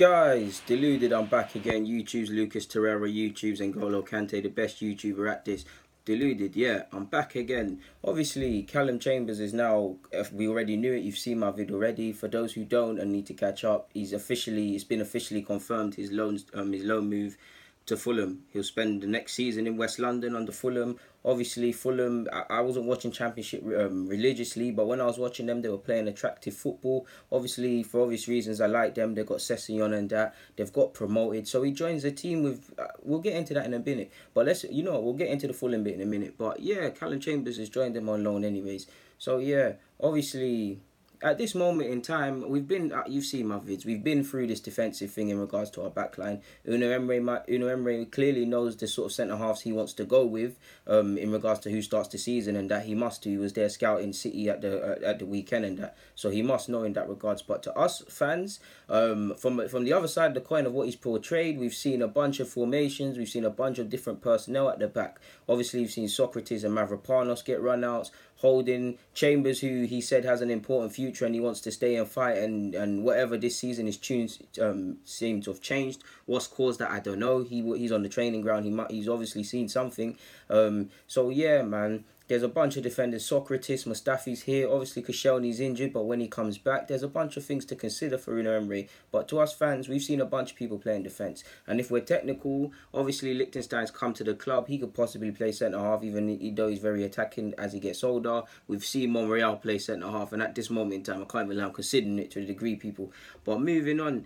Guys, deluded, I'm back again. YouTube's Lucas Torreira, YouTube's N'Golo Kante, the best YouTuber at this. Deluded, yeah, I'm back again. Obviously, Calum Chambers is now, if we already knew it, you've seen my video already. For those who don't and need to catch up, it's been officially confirmed his loan move to Fulham. He'll spend the next season in West London under Fulham. Obviously, Fulham, I wasn't watching Championship religiously, but when I was watching them, they were playing attractive football. Obviously, for obvious reasons, I like them. They've got Sessegnon and that. They've got promoted. So he joins a team with, we'll get into that in a minute. But we'll get into the Fulham bit in a minute. But yeah, Calum Chambers has joined them on loan anyways. So yeah, obviously, at this moment in time, you've seen my vids, we've been through this defensive thing in regards to our backline. Uno Emery clearly knows the sort of centre-halves he wants to go with in regards to who starts the season, and that he must do. He was there scouting City at the weekend and that, so he must know in that regards. But to us fans, from the other side of the coin of what he's portrayed, we've seen a bunch of formations, we've seen a bunch of different personnel at the back. Obviously, we've seen Socrates and Mavropanos get run-outs, Holding, Chambers, who he said has an important future and he wants to stay and fight, and whatever this season his tunes seem to have changed. What's caused that, I don't know. He's on the training ground. He's obviously seen something. So yeah, man. There's a bunch of defenders. Socrates, Mustafi's here. Obviously, Koscielny's injured, but when he comes back, there's a bunch of things to consider for Uno Emery. But to us fans, we've seen a bunch of people playing defence. And if we're technical, obviously, Liechtenstein's come to the club. He could possibly play centre-half, even though he's very attacking as he gets older. We've seen Monreal play centre-half, and at this moment in time, I can't even lie, I'm considering it to a degree, people. But moving on,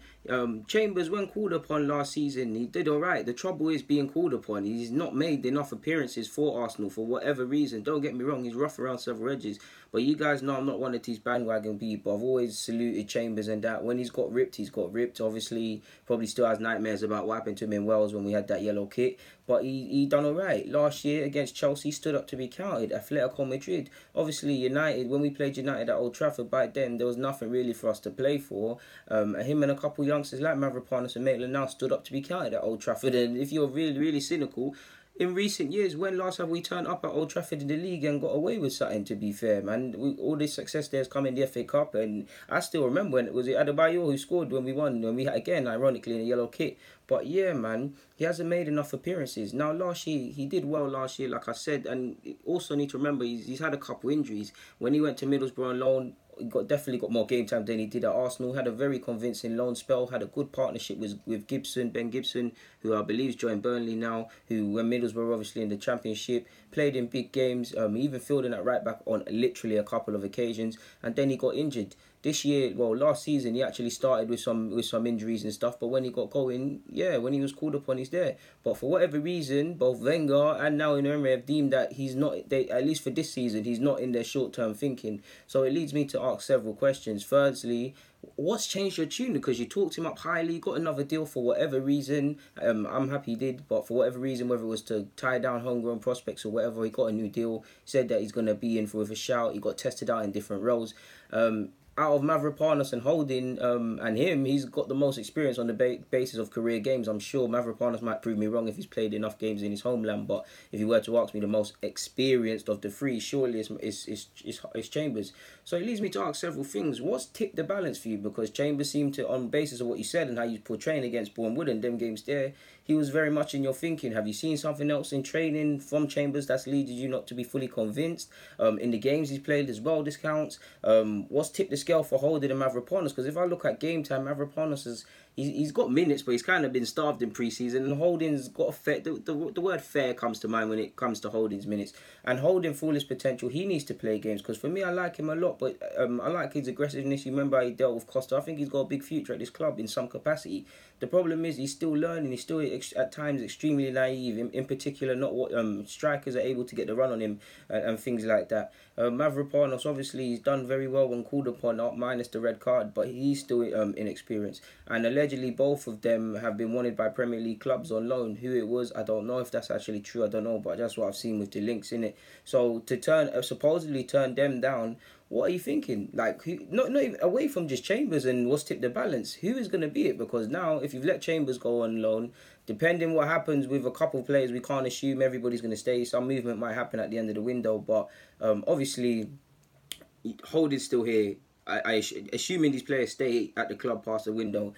Chambers, when called upon last season, he did all right. The trouble is being called upon. He's not made enough appearances for Arsenal for whatever reason. Don't get me wrong, he's rough around several edges, but you guys know I'm not one of these bandwagon people. I've always saluted Chambers and that. When he's got ripped, he's got ripped. Obviously, probably still has nightmares about what happened to him in Wales when we had that yellow kit, but he done alright. Last year against Chelsea, stood up to be counted. Atletico Madrid, obviously United, when we played United at Old Trafford, by then there was nothing really for us to play for. Him and a couple youngsters like Mavropanos and Maitland now stood up to be counted at Old Trafford. And if you're really, really cynical, in recent years, when last have we turned up at Old Trafford in the league and got away with something, to be fair, man? All this success there has come in the FA Cup, and I still remember when it was Adebayor who scored when we won, when we had, again, ironically, in a yellow kit. But yeah, man, he hasn't made enough appearances. Now, last year, he did well last year, like I said, and also need to remember he's had a couple injuries. When he went to Middlesbrough on loan, he definitely got more game time than he did at Arsenal. Had a very convincing loan spell. Had a good partnership with Ben Gibson, who I believe joined Burnley now. Who, when Middlesbrough obviously in the Championship, played in big games. He even filled in at right back on literally a couple of occasions, and then he got injured. This year, well, last season he actually started with some injuries and stuff. But when he got going, yeah, when he was called upon, he's there. But for whatever reason, both Wenger and now Emery have deemed that he's not. At least for this season, he's not in their short-term thinking. So it leads me to ask several questions. Firstly, what's changed your tune? Because you talked him up highly, got another deal for whatever reason. I'm happy he did, but for whatever reason, whether it was to tie down homegrown prospects or whatever, he got a new deal. Said that he's going to be in for with a shout. He got tested out in different roles. Out of Mavropanos and Holding and him, he's got the most experience on the basis of career games. I'm sure Mavropanos might prove me wrong if he's played enough games in his homeland, but if you were to ask me the most experienced of the three, surely it's Chambers. So it leads me to ask several things. What's tipped the balance for you? Because Chambers seemed to, on basis of what you said and how you portraying against Bournemouth and them games there, he was very much in your thinking. Have you seen something else in training from Chambers that's leaded you not to be fully convinced? In the games he's played as well, this counts. What's tipped the scale for Holding and Mavropanos? Because if I look at game time, Mavropanos he's got minutes, but he's kind of been starved in pre-season, and Holding's got a fair. The word fair comes to mind when it comes to Holding's minutes. And Holding, full his potential, he needs to play games, because for me, I like him a lot, but I like his aggressiveness. You remember how he dealt with Costa. I think he's got a big future at this club in some capacity. The problem is he's still learning. He's still at times extremely naive. In particular, not what strikers are able to get the run on him and things like that. Mavropanos, obviously, he's done very well when called upon, minus the red card, but he's still inexperienced. And allegedly, both of them have been wanted by Premier League clubs on loan. Who it was, I don't know if that's actually true. I don't know, but that's what I've seen with the links in it. So to supposedly turn them down, what are you thinking? Like, not even away from just Chambers and what's tipped the balance, who is going to be it? Because now, if you've let Chambers go on loan, depending what happens with a couple of players, we can't assume everybody's going to stay. Some movement might happen at the end of the window, but obviously, Holding's still here. Assuming these players stay at the club past the window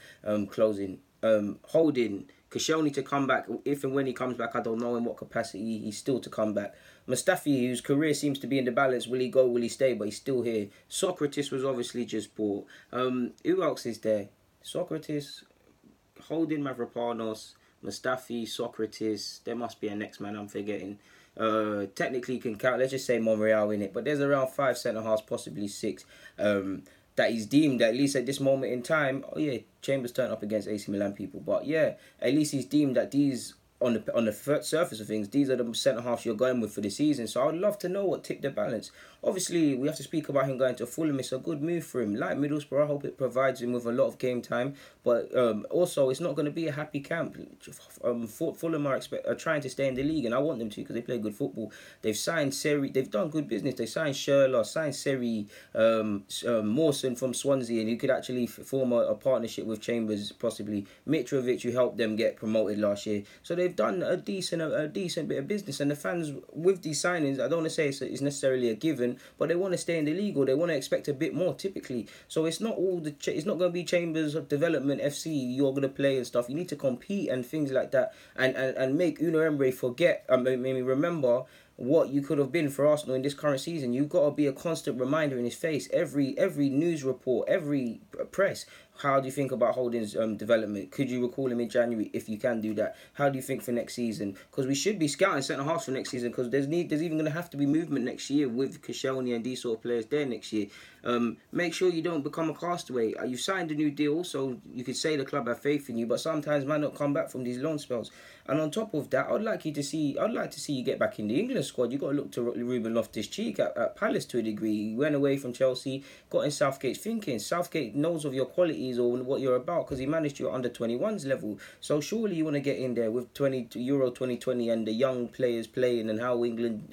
closing, Holding, Koscielny to come back. If and when he comes back, I don't know in what capacity he's still to come back. Mustafi, whose career seems to be in the balance, will he go, will he stay? But he's still here. Socrates was obviously just bought. Who else is there? Socrates, Holding, Mavropanos, Mustafi, Socrates. There must be a next man I'm forgetting. Technically you can count, let's just say Monreal in it, but there's around 5 centre halves, possibly 6, that he's deemed, at least at this moment in time. Oh yeah, Chambers turned up against AC Milan people, but yeah, at least he's deemed that these, on the surface of things, these are the centre halves you're going with for the season. So I would love to know what tipped the balance. Obviously, we have to speak about him going to Fulham. It's a good move for him. Like Middlesbrough, I hope it provides him with a lot of game time. But also, it's not going to be a happy camp. Fulham are trying to stay in the league, and I want them to because they play good football. They've signed Seri. They've done good business. They signed Sherlock, signed Seri, Mawson from Swansea, and who could actually form a partnership with Chambers, possibly Mitrovic, who helped them get promoted last year. So they've done a decent bit of business, and the fans with these signings, I don't want to say it's necessarily a given, but they want to stay in the league, or they want to expect a bit more typically. So it's not it's not going to be Chambers of Development FC you're going to play and stuff. You need to compete and things like that, and make Unai Emery forget, maybe remember what you could have been for Arsenal in this current season. You've got to be a constant reminder in his face, every news report, every press. How do you think about Holding's development? Could you recall him in January if you can do that? How do you think for next season? Because we should be scouting centre halves for next season, because there's even going to have to be movement next year with Koscielny and these sort of players there next year. Make sure you don't become a castaway. You've signed a new deal, so you could say the club have faith in you, but sometimes man not come back from these loan spells. And on top of that, I'd like to see you get back in the England squad. You've got to look to Ruben Loftus-Cheek at Palace to a degree. He went away from Chelsea, got in Southgate's thinking. Southgate knows of your qualities or what you're about because he managed you at under 21s level. So surely you want to get in there with Euro 2020 and the young players playing, and how England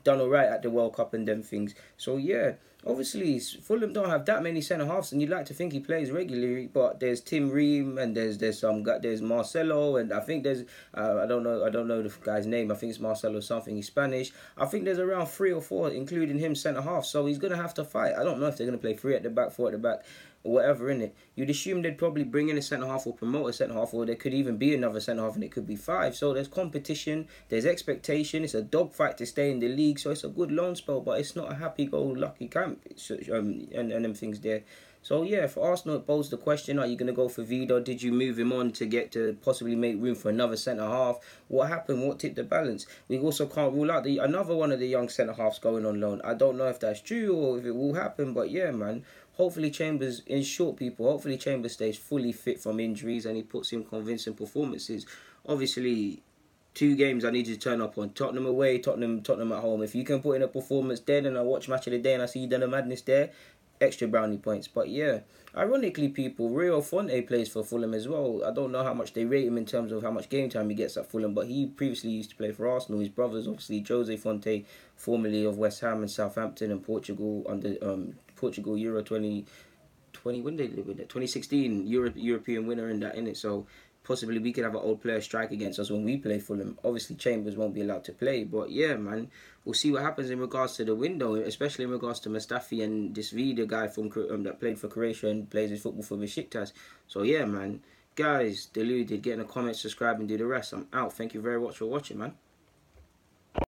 done all right at the World Cup and them things. So yeah, obviously Fulham don't have that many centre halves, and you'd like to think he plays regularly. But there's Tim Ream, and there's Marcelo, and I think there's I don't know the guy's name. I think it's Marcelo something. He's Spanish. I think there's around 3 or 4, including him, centre half. So he's gonna have to fight. I don't know if they're gonna play 3 at the back, 4 at the back, or whatever in it. You'd assume they'd probably bring in a centre half or promote a centre half, or there could even be another centre half, and it could be 5. So there's competition, there's expectation. It's a dogfight to stay in the league. So it's a good loan spell, but it's not a happy-go-lucky camp. And them things there. So yeah, for Arsenal, it poses the question: are you going to go for Vida? Did you move him on to get to possibly make room for another centre half? What happened? What tipped the balance? We also can't rule out another one of the young centre halves going on loan. I don't know if that's true or if it will happen, but yeah, man. Hopefully Chambers, in short, people, hopefully Chambers stays fully fit from injuries and he puts in convincing performances. Obviously, 2 games I need you to turn up on: Tottenham away, Tottenham at home. If you can put in a performance there, then I watch Match of the Day and I see you done a madness there, extra brownie points. But yeah, ironically, people, Rio Fonte plays for Fulham as well. I don't know how much they rate him in terms of how much game time he gets at Fulham, but he previously used to play for Arsenal. His brothers, obviously, Jose Fonte, formerly of West Ham and Southampton and Portugal, under Portugal Euro 2020, when did they win that? 2016 European winner in that, innit? So possibly we could have an old player strike against us when we play Fulham. Obviously Chambers won't be allowed to play, but yeah, man, we'll see what happens in regards to the window, especially in regards to Mustafi and this Vida guy from that played for Croatia and plays his football for Besiktas. So yeah, man, guys, deluded, get in the comments, subscribe and do the rest. I'm out. Thank you very much for watching, man.